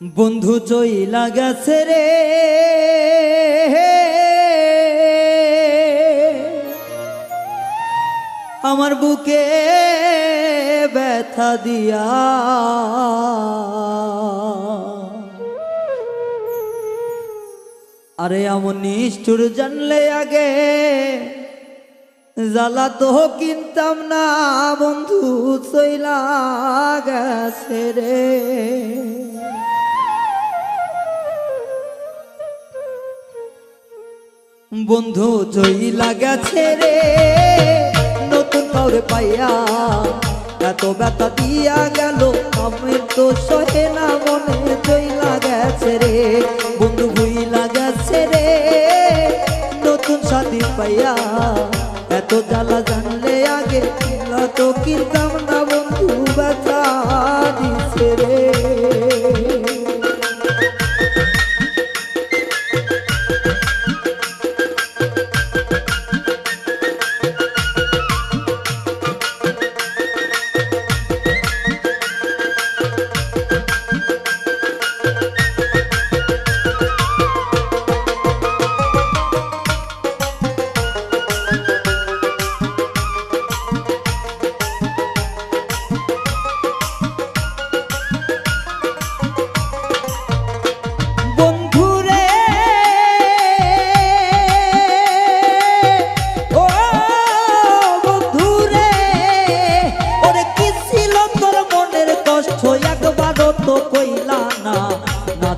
বন্ধু চইলা গেছে রে আমার বুকে ব্যথা দিয়া। আরে এমন নিষ্ঠুর জানলে আগে জ্বালা তো কিনতাম না, বন্ধু চইলা গেছে রে। বন্ধু চইলা গেছে রে নতুন কাউরে পাইয়া, এত ব্যথা দিয়া গেল আমি তো সহে না, মনে চইলা গেছে রে। বন্ধু ভুইলা গেছে রে নতুন সাথী পাইয়া, এত জ্বালা জানলে আগে তো কিনতাম না, বন্ধু ব্যথা দিছে রে।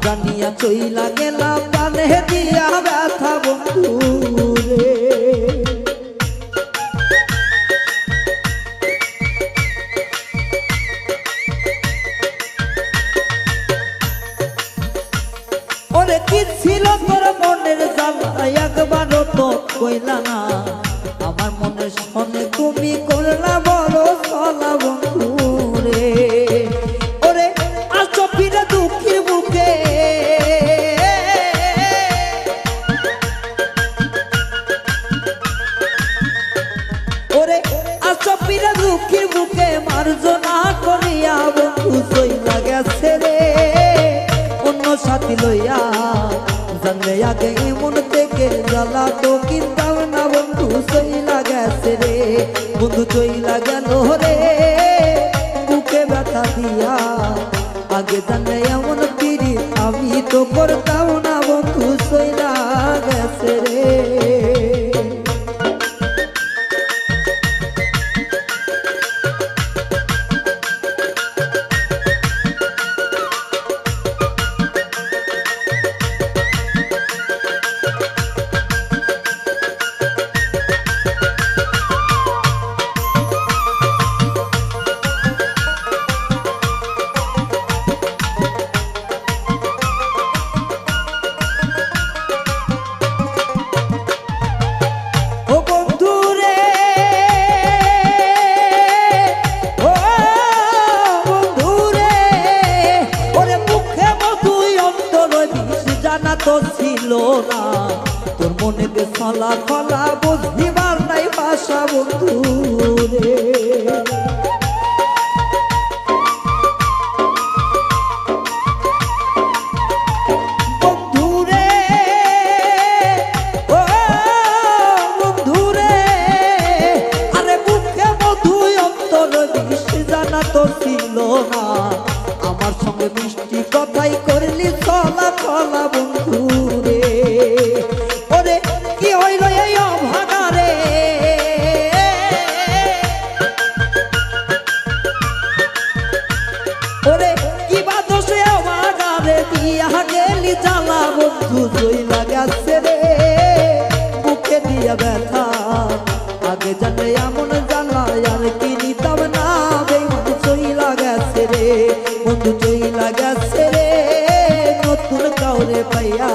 জানিয়া চইলা গেলাম প্রাণে দিয়া ব্যথা বন্ধু রে। ওরে কি ছিল তোর মনের জ্বালা একবারও তো কইলা না, আমার মনে শোনে তুমি করলা বড় চলা বন্ধু রে। ওরে আজ ফিরে দুঃখের বুকে দুঃখের বুকে মার্জনা করিয়া বন্ধু চইলা গেছে রে অন্য সাথী লইয়া। জানলে আগে এমন থেকে জ্বালা তো কিনতাম না, বন্ধু চইলা গেছে রে। বন্ধু চইলা গেল রে বুকে ব্যথা দিয়া, আগে জানলে এমন পিড়ি আমি তো করতাম না, বন্ধু চইলা গেছে রে। তো ছিল না তোর মনে বেসলা ফলা বুঝিবার নাই ভাষা বন্ধু রে। বন্ধু রে ও বন্ধু রে, আরে বুকে মধু অন্তর বিষ জানা তো ছিল না, আমার সঙ্গে মিষ্টি কথাই করলি চলা ফলা বন্ধু রে। ওরে কি হইল এই অভাগা রে, ওরে কি বাদসে অভাগা রে দিয়া গেলি জ্বালা বন্ধু চইলা গেছে রে বুকে দিয়া ব্যথা। আগে জানলে এমন জ্বালা আর কি নিতাম না, বেঈমান চইলা গেছে রে। বন্ধু চইলা গেছে রে নতুন কাউরে পাইয়া,